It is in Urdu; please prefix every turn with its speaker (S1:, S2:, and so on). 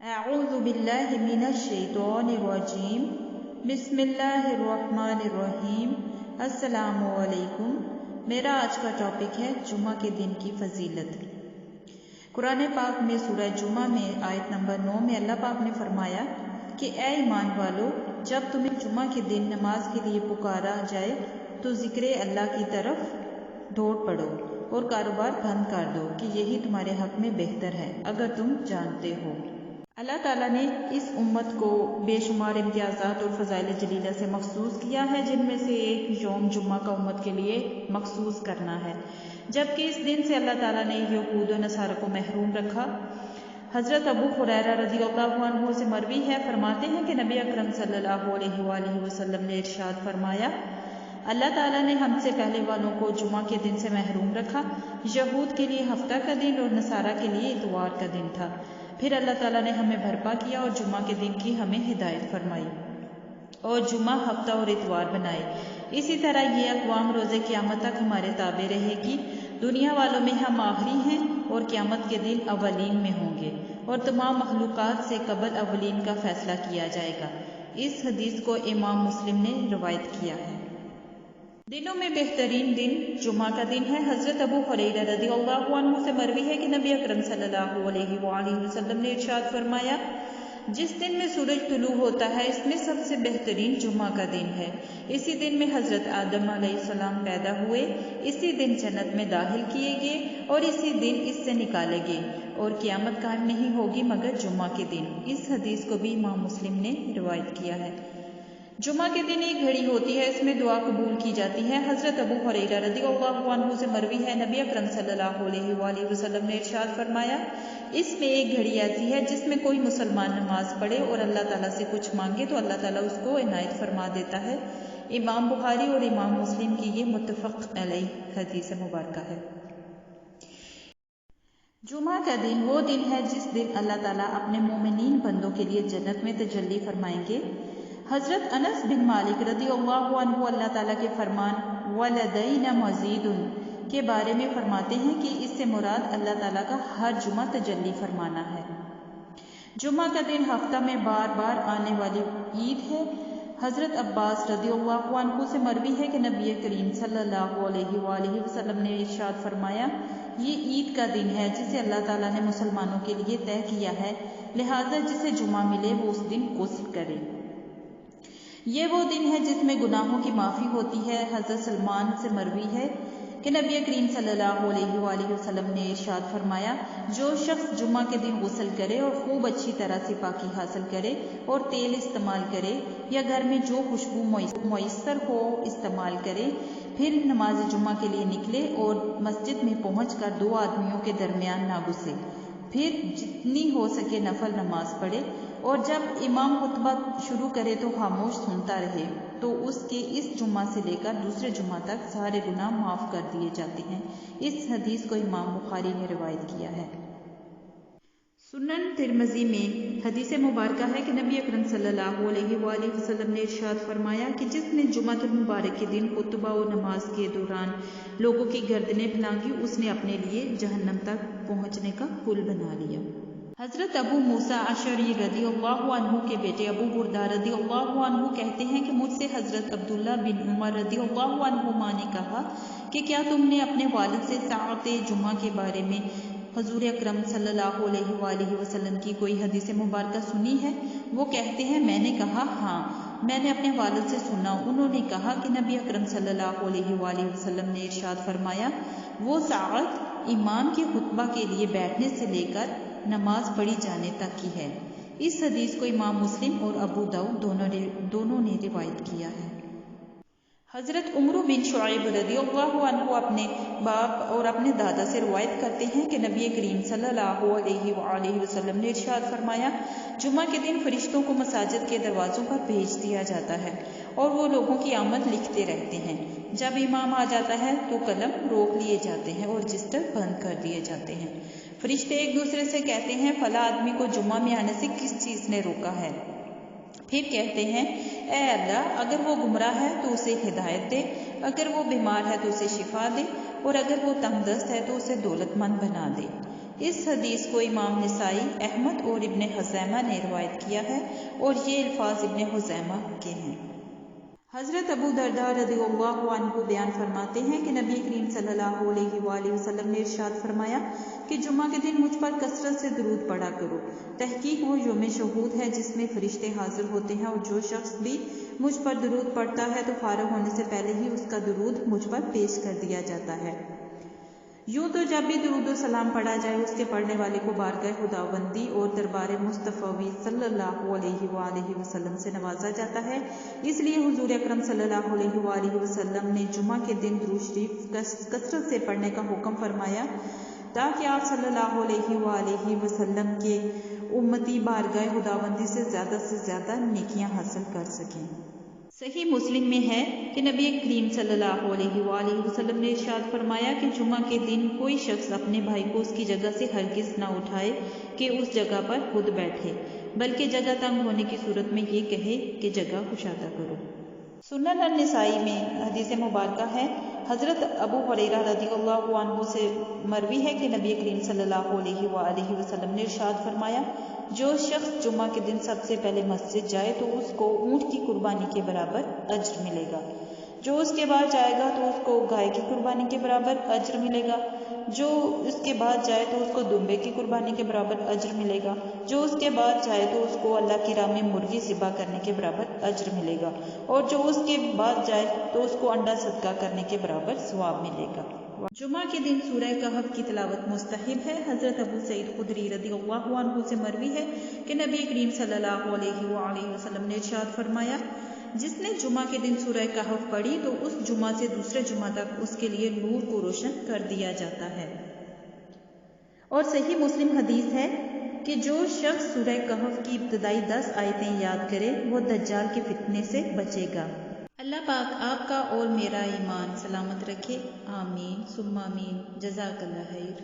S1: اعوذ باللہ من الشیطان الرجیم بسم اللہ الرحمن الرحیم السلام علیکم۔ میرا آج کا ٹاپک ہے جمعہ کے دن کی فضیلت۔ قرآن پاک میں سورہ جمعہ میں آیت نمبر 9 میں اللہ پاک نے فرمایا کہ اے ایمان والو، جب تمہیں جمعہ کے دن نماز کے لیے پکارا جائے تو ذکر اللہ کی طرف دوڑ پڑو اور کاروبار بند کر دو کہ یہی تمہارے حق میں بہتر ہے اگر تم جانتے ہو۔ اللہ تعالیٰ نے اس امت کو بے شمار امتیازات اور فضائل جلیلہ سے مخصوص کیا ہے، جن میں سے ایک یوم جمعہ کا امت کے لیے مخصوص کرنا ہے، جبکہ اس دن سے اللہ تعالیٰ نے یہود و نصارہ کو محروم رکھا۔ حضرت ابو ہریرہ رضی اللہ عنہ سے مروی ہے، فرماتے ہیں کہ نبی اکرم صلی اللہ علیہ وآلہ وسلم نے ارشاد فرمایا، اللہ تعالیٰ نے ہم سے پہلے والوں کو جمعہ کے دن سے محروم رکھا۔ یہود کے لیے ہفتہ کا دن اور نصارہ کے لیے اتوار کا دن تھا۔ پھر اللہ تعالیٰ نے ہمیں بھرپا کیا اور جمعہ کے دن کی ہمیں ہدایت فرمائی اور جمعہ ہفتہ اور اتوار بنائے۔ اسی طرح یہ اقوام روز قیامت تک ہمارے تابع رہے گی۔ دنیا والوں میں ہم آخری ہیں اور قیامت کے دن اولین میں ہوں گے اور تمام مخلوقات سے قبل اولین کا فیصلہ کیا جائے گا۔ اس حدیث کو امام مسلم نے روایت کیا ہے۔ دنوں میں بہترین دن جمعہ کا دن ہے۔ حضرت ابو ہریرہ رضی اللہ عنہ سے مروی ہے کہ نبی اکرم صلی اللہ علیہ وآلہ وسلم نے ارشاد فرمایا، جس دن میں سورج طلوع ہوتا ہے اس میں سب سے بہترین جمعہ کا دن ہے۔ اسی دن میں حضرت آدم علیہ السلام پیدا ہوئے، اسی دن جنت میں داخل کیے گئے اور اسی دن اس سے نکالے گئے اور قیامت قائم نہیں ہوگی مگر جمعہ کے دن۔ اس حدیث کو بھی امام مسلم نے روایت کیا ہے۔ جمعہ کے دن ایک گھڑی ہوتی ہے، اس میں دعا قبول کی جاتی ہے۔ حضرت ابو ہریرہ رضی اللہ عنہ سے مروی ہے، نبی اکرم صلی اللہ علیہ وآلہ وسلم نے ارشاد فرمایا، اس میں ایک گھڑی ایسی ہے جس میں کوئی مسلمان نماز پڑھے اور اللہ تعالیٰ سے کچھ مانگے تو اللہ تعالیٰ اس کو عنایت فرما دیتا ہے۔ امام بخاری اور امام مسلم کی یہ متفق علیہ حدیث مبارکہ ہے۔ جمعہ کا دن وہ دن ہے جس دن اللہ تعالیٰ اپنے مومنین بندوں کے لیے جنت میں تجلی فرمائیں گے۔ حضرت انس بن مالک رضی اللہ عنہ اللہ تعالیٰ کے فرمان وَلَدَيْنَ مَزِيدٌ کے بارے میں فرماتے ہیں کہ اس سے مراد اللہ تعالیٰ کا ہر جمعہ تجلی فرمانا ہے۔ جمعہ کا دن ہفتہ میں بار بار آنے والی عید ہے۔ حضرت عباس رضی اللہ عنہ سے مروی ہے کہ نبی کریم صلی اللہ علیہ وآلہ وسلم نے ارشاد فرمایا، یہ عید کا دن ہے جسے اللہ تعالیٰ نے مسلمانوں کے لیے طے کیا ہے، لہٰذا جسے جمعہ ملے وہ اس دن غسل کرے۔ یہ وہ دن ہے جس میں گناہوں کی معافی ہوتی ہے۔ حضرت سلمان سے مروی ہے کہ نبی کریم صلی اللہ علیہ وآلہ وسلم نے ارشاد فرمایا، جو شخص جمعہ کے دن غسل کرے اور خوب اچھی طرح سے پاکی حاصل کرے اور تیل استعمال کرے یا گھر میں جو خوشبو میسر ہو استعمال کرے، پھر نماز جمعہ کے لیے نکلے اور مسجد میں پہنچ کر دو آدمیوں کے درمیان نہ گھسے، پھر جتنی ہو سکے نفل نماز پڑھے اور جب امام خطبہ شروع کرے تو خاموش سنتا رہے، تو اس کے اس جمعہ سے لے کر دوسرے جمعہ تک سارے گناہ معاف کر دیے جاتے ہیں۔ اس حدیث کو امام بخاری نے روایت کیا ہے۔ سنن ترمذی میں حدیث مبارکہ ہے کہ نبی اکرم صلی اللہ علیہ وآلہ وسلم نے ارشاد فرمایا کہ جس نے جمعہ المبارک کے دن خطبہ و نماز کے دوران لوگوں کی گردنیں پھلانگی، اس نے اپنے لیے جہنم تک پہنچنے کا پل بنا لیا۔ حضرت ابو موسیٰ اشعری رضی اللہ عنہ کے بیٹے ابو بردہ رضی اللہ عنہ کہتے ہیں کہ مجھ سے حضرت عبداللہ بن عمر رضی اللہ عنہما نے کہا کہ کیا تم نے اپنے والد سے ساعت جمعہ کے بارے میں حضور اکرم صلی اللہ علیہ وآلہ وسلم کی کوئی حدیث مبارکہ سنی ہے؟ وہ کہتے ہیں میں نے کہا ہاں، میں نے اپنے والد سے سنا۔ انہوں نے کہا کہ نبی اکرم صلی اللہ علیہ وآلہ وسلم نے ارشاد فرمایا، وہ ساعت امام کے خطبہ کے لیے بیٹھنے سے لے کر نماز پڑھی جانے تک کی ہے۔ اس حدیث کو امام مسلم اور ابو داؤد دونوں نے روایت کیا ہے۔ حضرت عمرو بن شعیب رضی اللہ عنہ اپنے باپ اور اپنے دادا سے روایت کرتے ہیں کہ نبی کریم صلی اللہ علیہ وآلہ وسلم نے ارشاد فرمایا، جمعہ کے دن فرشتوں کو مساجد کے دروازوں پر بھیج دیا جاتا ہے اور وہ لوگوں کی آمد لکھتے رہتے ہیں۔ جب امام آ جاتا ہے تو قلم روک لیے جاتے ہیں اور رجسٹر بند کر دیے جاتے ہیں۔ فرشتے ایک دوسرے سے کہتے ہیں، فلاں آدمی کو جمعہ میں آنے سے کس چیز نے روکا ہے؟ پھر کہتے ہیں، اے اللہ، اگر وہ گمراہ ہے تو اسے ہدایت دے، اگر وہ بیمار ہے تو اسے شفا دے اور اگر وہ تنگ دست ہے تو اسے دولت مند بنا دے۔ اس حدیث کو امام نسائی، احمد اور ابن خزیمہ نے روایت کیا ہے اور یہ الفاظ ابن خزیمہ کے ہیں۔ حضرت ابو درداء رضی اللہ عنہ بیان فرماتے ہیں کہ نبی کریم صلی اللہ علیہ وآلہ وسلم نے ارشاد فرمایا کہ جمعہ کے دن مجھ پر کثرت سے درود پڑھا کرو۔ تحقیق وہ یوم شہود ہے جس میں فرشتے حاضر ہوتے ہیں، اور جو شخص بھی مجھ پر درود پڑھتا ہے تو فارغ ہونے سے پہلے ہی اس کا درود مجھ پر پیش کر دیا جاتا ہے۔ یوں تو جب بھی درود و سلام پڑھا جائے اس کے پڑھنے والے کو بارگاہ خداوندی اور دربار مصطفی صلی اللہ علیہ وآلہ وسلم سے نوازا جاتا ہے۔ اس لیے حضور اکرم صلی اللہ علیہ وآلہ وسلم نے جمعہ کے دن درود شریف کثرت سے پڑھنے کا حکم فرمایا تاکہ آپ صلی اللہ علیہ وآلہ وسلم کے امتی بارگاہ خداوندی سے زیادہ نیکیاں حاصل کر سکیں۔ صحیح مسلم میں ہے کہ نبی کریم صلی اللہ علیہ وآلہ وسلم نے ارشاد فرمایا کہ جمعہ کے دن کوئی شخص اپنے بھائی کو اس کی جگہ سے ہرگز نہ اٹھائے کہ اس جگہ پر خود بیٹھے، بلکہ جگہ تنگ ہونے کی صورت میں یہ کہے کہ جگہ کشادہ کرو۔ سنن النسائی میں حدیث مبارکہ ہے، حضرت ابو ہریرہ رضی اللہ عنہ سے مروی ہے کہ نبی کریم صلی اللہ علیہ وآلہ وسلم نے ارشاد فرمایا، جو شخص جمعہ کے دن سب سے پہلے مسجد جائے تو اس کو اونٹ کی قربانی کے برابر اجر ملے گا، جو اس کے بعد جائے گا تو اس کو گائے کی قربانی کے برابر اجر ملے گا، جو اس کے بعد جائے تو اس کو دمبے کی قربانی کے برابر اجر ملے گا، جو اس کے بعد جائے تو اس کو اللہ کی راہ میں مرغی ذبح کرنے کے برابر اجر ملے گا، اور جو اس کے بعد جائے تو اس کو انڈا صدقہ کرنے کے برابر ثواب ملے گا۔ جمعہ کے دن سورہ کہف کی تلاوت مستحب ہے۔ حضرت ابو سعید خدری رضی اللہ عنہ سے مروی ہے کہ نبی کریم صلی اللہ علیہ وآلہ وسلم نے ارشاد فرمایا، جس نے جمعہ کے دن سورہ کہف پڑھی تو اس جمعہ سے دوسرے جمعہ تک اس کے لیے نور کو روشن کر دیا جاتا ہے۔ اور صحیح مسلم حدیث ہے کہ جو شخص سورہ کہف کی ابتدائی 10 آیتیں یاد کرے وہ دجال کے فتنے سے بچے گا۔ اللہ پاک آپ کا اور میرا ایمان سلامت رکھے، آمین ثم آمین، جزاک اللہ خیر۔